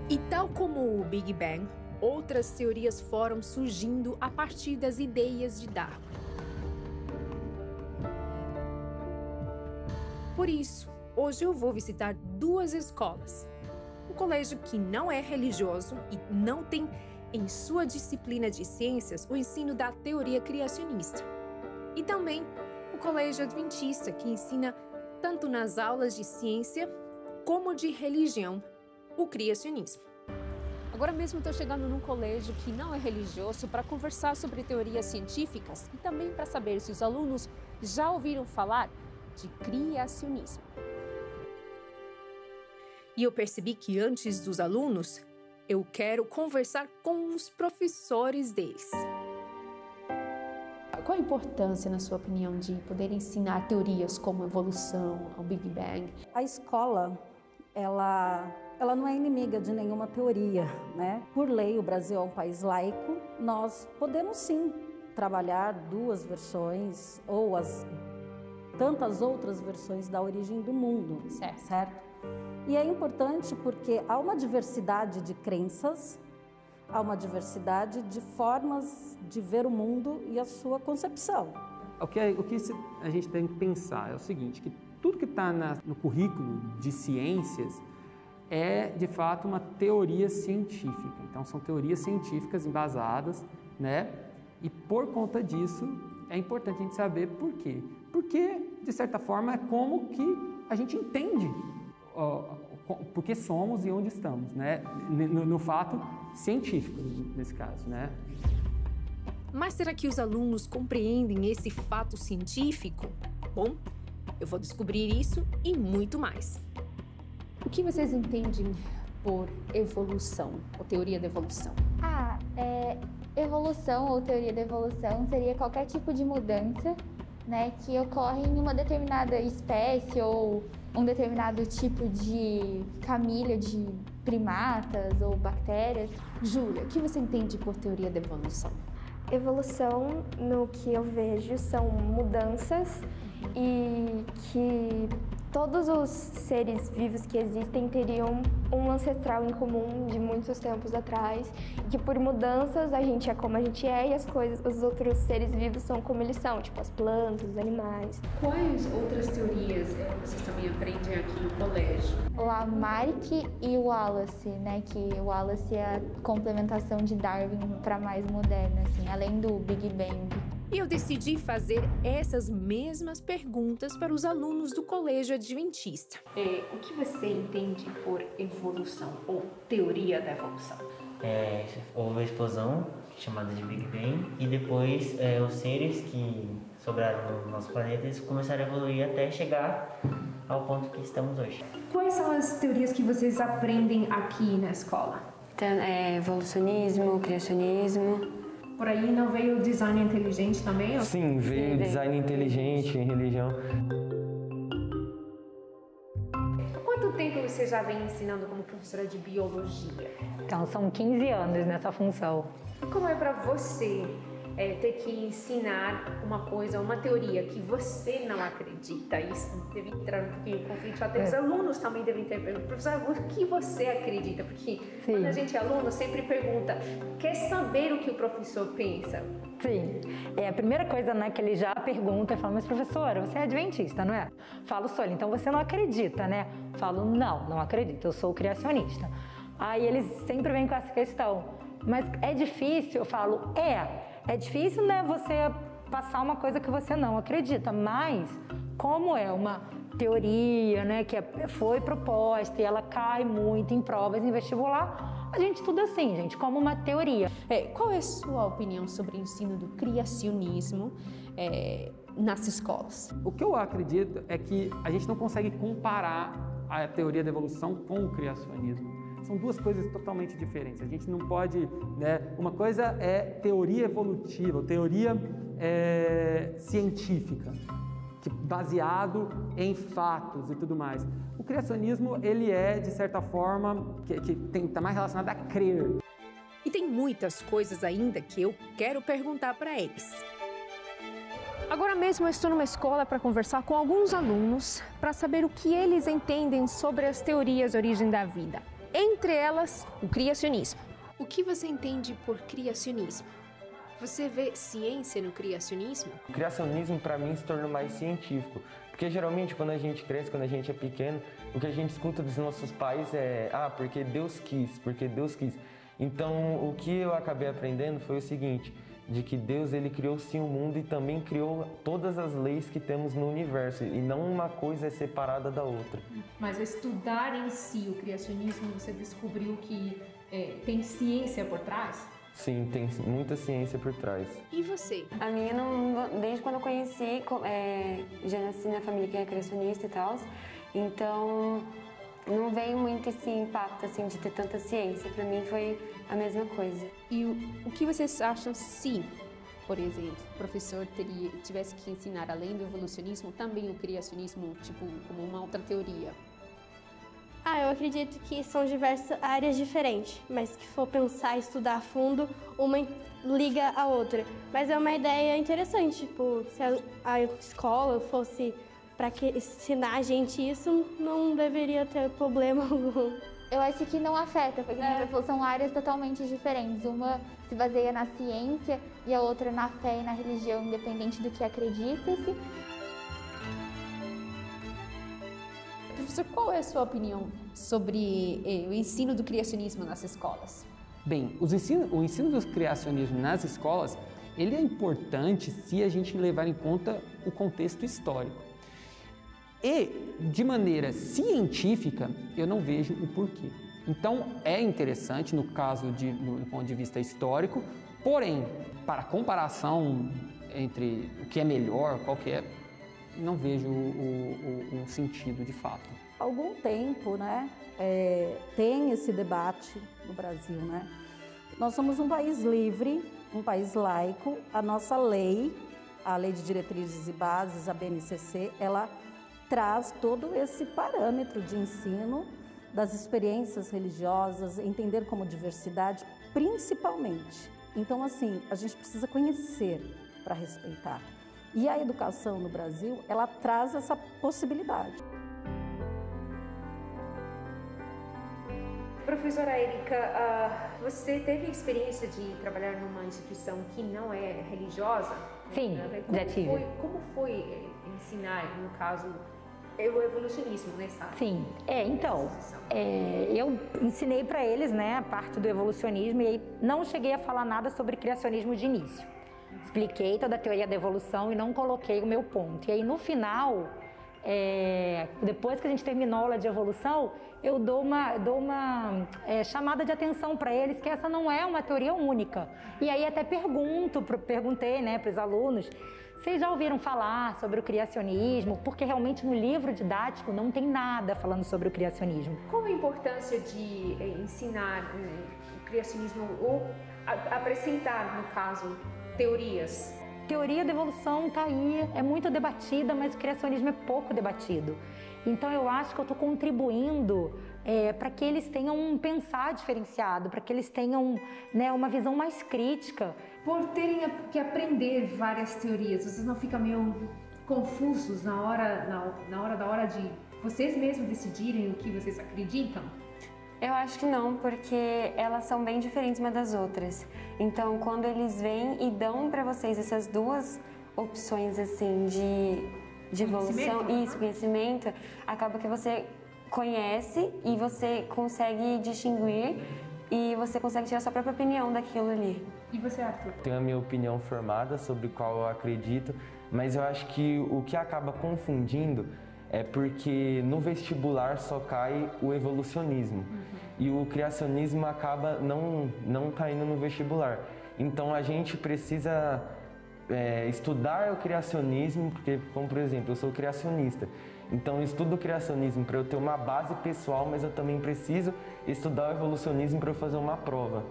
E tal como o Big Bang, outras teorias foram surgindo a partir das ideias de Darwin. Por isso, hoje eu vou visitar duas escolas. Um colégio que não é religioso e não tem em sua disciplina de ciências o ensino da teoria criacionista. E também o colégio adventista, que ensina tanto nas aulas de ciência como de religião o criacionismo. Agora mesmo estou chegando num colégio que não é religioso para conversar sobre teorias científicas e também para saber se os alunos já ouviram falar de criacionismo. E eu percebi que antes dos alunos, eu quero conversar com os professores deles. Qual a importância, na sua opinião, de poder ensinar teorias como evolução, o Big Bang? A escola, ela não é inimiga de nenhuma teoria, né? Por lei, o Brasil é um país laico, nós podemos sim trabalhar duas versões ou as tantas outras versões da origem do mundo, certo? E é importante porque há uma diversidade de crenças, há uma diversidade de formas de ver o mundo e a sua concepção. O que a gente tem que pensar é o seguinte, que tudo que está no currículo de ciências é, de fato, uma teoria científica. Então, são teorias científicas embasadas, né? E, por conta disso, é importante a gente saber por quê. Porque, de certa forma, é como que a gente entende por que somos e onde estamos, né? No fato científico, nesse caso, né? Mas será que os alunos compreendem esse fato científico? Bom, eu vou descobrir isso e muito mais. O que vocês entendem por evolução, ou teoria da evolução? Evolução ou teoria da evolução seria qualquer tipo de mudança, né, que ocorre em uma determinada espécie ou um determinado tipo de família de primatas ou bactérias. Júlia, o que você entende por teoria da evolução? Evolução, no que eu vejo, são mudanças e que todos os seres vivos que existem teriam um ancestral em comum de muitos tempos atrás, e que por mudanças a gente é como a gente é e os outros seres vivos são como eles são, tipo as plantas, os animais. Quais outras teorias vocês também aprendem aqui no colégio? Lamarck e Wallace, né, que o Wallace é a complementação de Darwin para mais moderna, assim, além do Big Bang. E eu decidi fazer essas mesmas perguntas para os alunos do colégio adventista. O que você entende por evolução ou teoria da evolução? Houve a explosão, chamada de Big Bang, e depois os seres que sobraram no nosso planeta eles começaram a evoluir até chegar ao ponto que estamos hoje. Quais são as teorias que vocês aprendem aqui na escola? Evolucionismo, criacionismo. Por aí não veio o design inteligente também? Sim, veio design inteligente em religião. Quanto tempo você já vem ensinando como professora de biologia? Então, são 15 anos nessa função. E como é para você ter que ensinar uma coisa, uma teoria que você não acredita? Isso deve entrar um pouquinho em conflito. Até os alunos também devem ter perguntado, professor, o que você acredita? Porque quando a gente é aluno, sempre pergunta, quer saber o que o professor pensa? Sim, a primeira coisa, né, que ele já pergunta, fala, mas professora, você é adventista, não é? Falo, sou, então você não acredita, né? Falo, não acredito, eu sou criacionista. Aí eles sempre vêm com essa questão, mas é difícil? Eu falo, é difícil, né, você passar uma coisa que você não acredita, mas como é uma teoria, né, que foi proposta e ela cai muito em provas em vestibular, a gente estuda assim, gente, como uma teoria. Qual é a sua opinião sobre o ensino do criacionismo nas escolas? O que eu acredito é que a gente não consegue comparar a teoria da evolução com o criacionismo. São duas coisas totalmente diferentes. A gente não pode, né? Uma coisa é teoria evolutiva, teoria científica, baseado em fatos e tudo mais. O criacionismo, ele é, de certa forma, que está mais relacionado a crer. E tem muitas coisas ainda que eu quero perguntar para eles. Agora mesmo eu estou numa escola para conversar com alguns alunos para saber o que eles entendem sobre as teorias de origem da vida. entre elas o criacionismo. O que você entende por criacionismo? Você vê ciência no criacionismo? O criacionismo, para mim, se tornou mais científico. Porque, geralmente, quando a gente cresce, quando a gente é pequeno, o que a gente escuta dos nossos pais é porque Deus quis, porque Deus quis. Então, o que eu acabei aprendendo foi o seguinte, de que Deus, ele criou sim o mundo e também criou todas as leis que temos no universo. E não uma coisa é separada da outra. Mas estudar em si o criacionismo, você descobriu que tem ciência por trás? Sim, tem muita ciência por trás. E você? A minha, desde quando eu conheci, já nasci na família que é criacionista e tal, então não veio muito esse impacto assim, de ter tanta ciência. Para mim foi a mesma coisa. E o que vocês acham se, por exemplo, o professor tivesse que ensinar, além do evolucionismo, também o criacionismo, tipo, como uma outra teoria? Eu acredito que são diversas áreas diferentes, mas que for pensar e estudar a fundo, uma liga a outra. Mas é uma ideia interessante, tipo, se a escola fosse para ensinar a gente isso, não deveria ter problema algum. Eu acho que não afeta, porque são áreas totalmente diferentes. Uma se baseia na ciência e a outra na fé e na religião, independente do que acredita-se. Professor, qual é a sua opinião sobre o ensino do criacionismo nas escolas? Bem, o ensino do criacionismo nas escolas, ele é importante se a gente levar em conta o contexto histórico. E, de maneira científica, eu não vejo o porquê. Então, é interessante no ponto de vista histórico, porém, para comparação entre o que é melhor, qual que é, não vejo o sentido de fato. Há algum tempo, né, tem esse debate no Brasil, né? Nós somos um país livre, um país laico. A nossa lei, a Lei de Diretrizes e Bases, a BNCC, ela traz todo esse parâmetro de ensino das experiências religiosas, entender como diversidade, principalmente. Então, assim, a gente precisa conhecer para respeitar. E a educação no Brasil, ela traz essa possibilidade. Professora Érica, você teve experiência de trabalhar numa instituição que não é religiosa? Sim, já tive. Como foi ensinar, no caso, o evolucionismo nessa área? Sim, eu ensinei para eles, né, a parte do evolucionismo e aí não cheguei a falar nada sobre criacionismo de início. Expliquei toda a teoria da evolução e não coloquei o meu ponto. E aí, no final, depois que a gente terminou a aula de evolução, eu dou uma chamada de atenção para eles que essa não é uma teoria única. E aí até perguntei, né, para os alunos, vocês já ouviram falar sobre o criacionismo? Porque realmente no livro didático não tem nada falando sobre o criacionismo. Qual a importância de ensinar o criacionismo ou apresentar, no caso, teorias? Teoria da evolução está aí, é muito debatida, mas o criacionismo é pouco debatido. Então eu acho que eu estou contribuindo para que eles tenham um pensar diferenciado, para que eles tenham, né, uma visão mais crítica. Por terem que aprender várias teorias, vocês não ficam meio confusos na hora de vocês mesmos decidirem o que vocês acreditam? Eu acho que não, porque elas são bem diferentes umas das outras. Então, quando eles vêm e dão para vocês essas duas opções assim de evolução e conhecimento, acaba que você conhece e você consegue distinguir e você consegue tirar a sua própria opinião daquilo ali. E você, Arthur? Tenho a minha opinião formada sobre qual eu acredito, mas eu acho que o que acaba confundindo é porque no vestibular só cai o evolucionismo e o criacionismo acaba não caindo no vestibular. Então a gente precisa estudar o criacionismo, porque, como por exemplo, eu sou criacionista. Então eu estudo o criacionismo para eu ter uma base pessoal, mas eu também preciso estudar o evolucionismo para eu fazer uma prova.